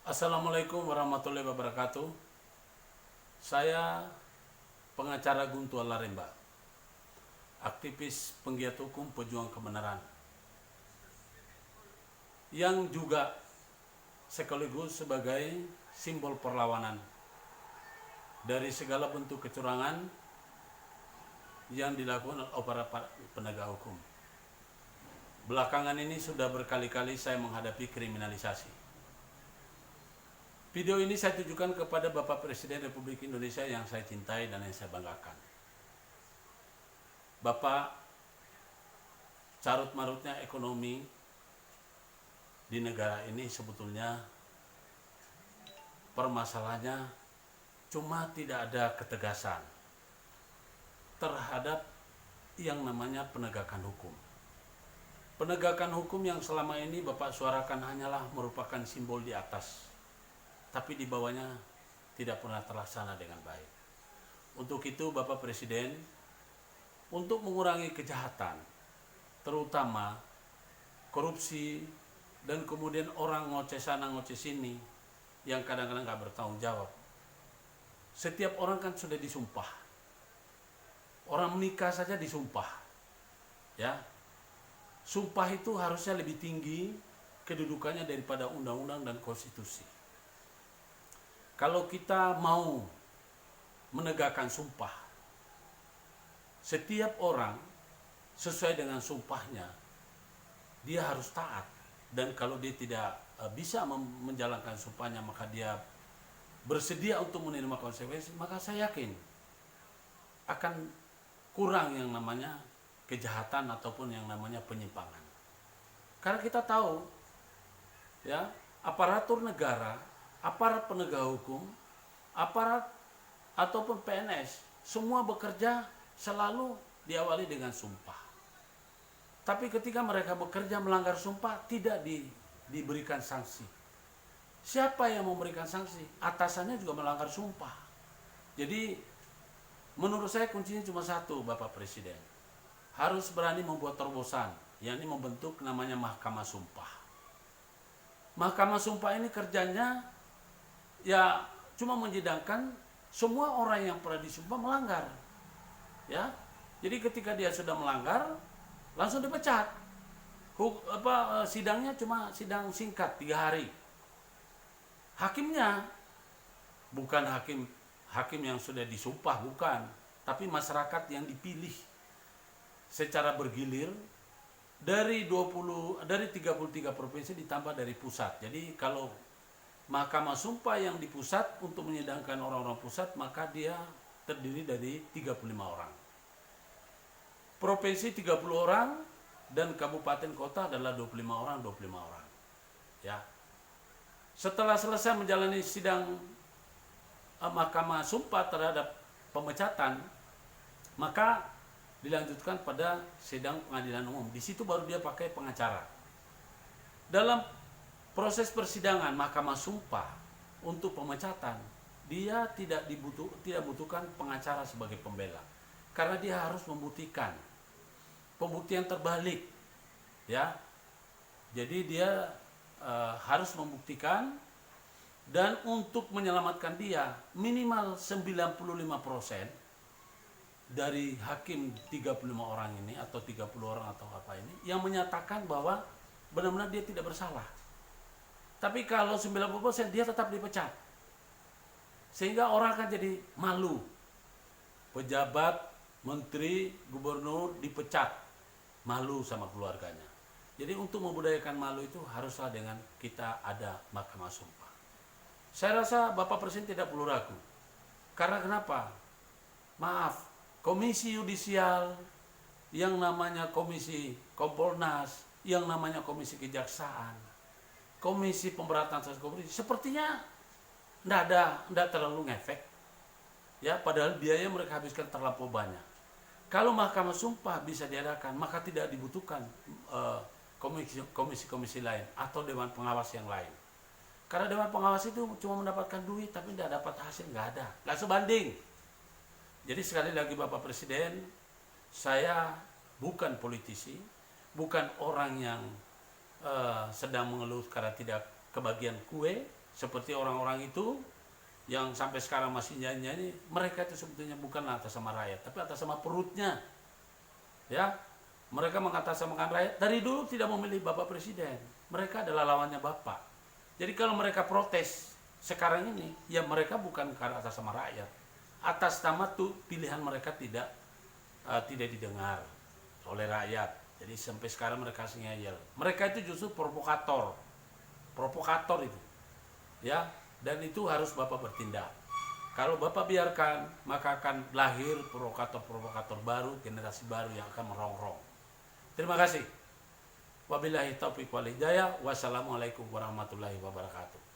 Assalamualaikum warahmatullahi wabarakatuh. Saya pengacara Guntur Laremba, aktivis penggiat hukum pejuang kebenaran, yang juga sekaligus sebagai simbol perlawanan dari segala bentuk kecurangan yang dilakukan oleh aparat penegak hukum. Belakangan ini sudah berkali-kali saya menghadapi kriminalisasi. Video ini saya tujukan kepada Bapak Presiden Republik Indonesia yang saya cintai dan yang saya banggakan. Bapak, carut-marutnya ekonomi di negara ini sebetulnya permasalahannya cuma tidak ada ketegasan terhadap yang namanya penegakan hukum. Penegakan hukum yang selama ini Bapak suarakan hanyalah merupakan simbol di atas, tapi di bawahnya tidak pernah terlaksana dengan baik. Untuk itu Bapak Presiden, untuk mengurangi kejahatan, terutama korupsi dan kemudian orang ngoceh sana ngoceh sini yang kadang-kadang nggak bertanggung jawab. Setiap orang kan sudah disumpah. Orang menikah saja disumpah. Ya. Sumpah itu harusnya lebih tinggi kedudukannya daripada undang-undang dan konstitusi. Kalau kita mau menegakkan sumpah, setiap orang sesuai dengan sumpahnya, dia harus taat. Dan kalau dia tidak bisa menjalankan sumpahnya, maka dia bersedia untuk menerima konsekuensi, maka saya yakin akan kurang yang namanya kejahatan ataupun yang namanya penyimpangan. Karena kita tahu, ya, aparatur negara, aparat penegak hukum, aparat ataupun PNS, semua bekerja selalu diawali dengan sumpah. Tapi ketika mereka bekerja melanggar sumpah, tidak diberikan sanksi. Siapa yang memberikan sanksi? Atasannya juga melanggar sumpah. Jadi menurut saya kuncinya cuma satu, Bapak Presiden. Harus berani membuat terobosan, yakni membentuk namanya Mahkamah Sumpah. Mahkamah Sumpah ini kerjanya ya cuma menyidangkan semua orang yang pernah disumpah melanggar. Ya. Jadi ketika dia sudah melanggar, langsung dipecat. Sidangnya cuma sidang singkat 3 hari. Hakimnya bukan hakim yang sudah disumpah, bukan, tapi masyarakat yang dipilih secara bergilir dari 33 provinsi ditambah dari pusat. Jadi kalau Mahkamah Sumpah yang di pusat untuk menyidangkan orang-orang pusat, maka dia terdiri dari 35 orang. Provinsi 30 orang dan kabupaten kota adalah 25 orang. Ya. Setelah selesai menjalani sidang Mahkamah Sumpah terhadap pemecatan, maka dilanjutkan pada sidang pengadilan umum. Di situ baru dia pakai pengacara. Dalam proses persidangan Mahkamah Sumpah untuk pemecatan, dia tidak butuhkan pengacara sebagai pembela, karena dia harus membuktikan pembuktian terbalik, ya. Jadi dia harus membuktikan, dan untuk menyelamatkan dia minimal 95% dari hakim 35 orang ini atau 30 orang atau apa ini yang menyatakan bahwa benar-benar dia tidak bersalah. Tapi kalau 90% dia tetap dipecat. Sehingga orang akan jadi malu. Pejabat, menteri, gubernur dipecat. Malu sama keluarganya. Jadi untuk membudayakan malu itu haruslah dengan kita ada Mahkamah Sumpah. Saya rasa Bapak Presiden tidak perlu ragu. Karena kenapa? Maaf, Komisi Yudisial, yang namanya Komisi Kompolnas, yang namanya Komisi Kejaksaan, Komisi Pemberantasan Korupsi, sepertinya tidak terlalu ngefek. Ya, padahal biaya mereka habiskan terlampau banyak. Kalau Mahkamah Sumpah bisa diadakan, maka tidak dibutuhkan komisi-komisi lain atau Dewan Pengawas yang lain. Karena Dewan Pengawas itu cuma mendapatkan duit tapi tidak dapat hasil, nggak sebanding. Jadi sekali lagi Bapak Presiden, saya bukan politisi, bukan orang yang sedang mengeluh karena tidak kebagian kue, seperti orang-orang itu yang sampai sekarang masih nyanyi, mereka itu sebetulnya bukanlah atas sama rakyat, tapi atas sama perutnya. Ya, mereka mengatasnamakan rakyat dari dulu tidak memilih Bapak Presiden. Mereka adalah lawannya Bapak. Jadi kalau mereka protes sekarang ini, ya mereka bukan karena atas sama rakyat. Atas nama tuh pilihan mereka tidak didengar oleh rakyat. Jadi sampai sekarang mereka ngeyel. Mereka itu justru provokator itu, ya. Dan itu harus Bapak bertindak. Kalau Bapak biarkan, maka akan lahir provokator baru, generasi baru yang akan merongrong. Terima kasih. Wabillahi taufiq wal hidayah. Wassalamualaikum warahmatullahi wabarakatuh.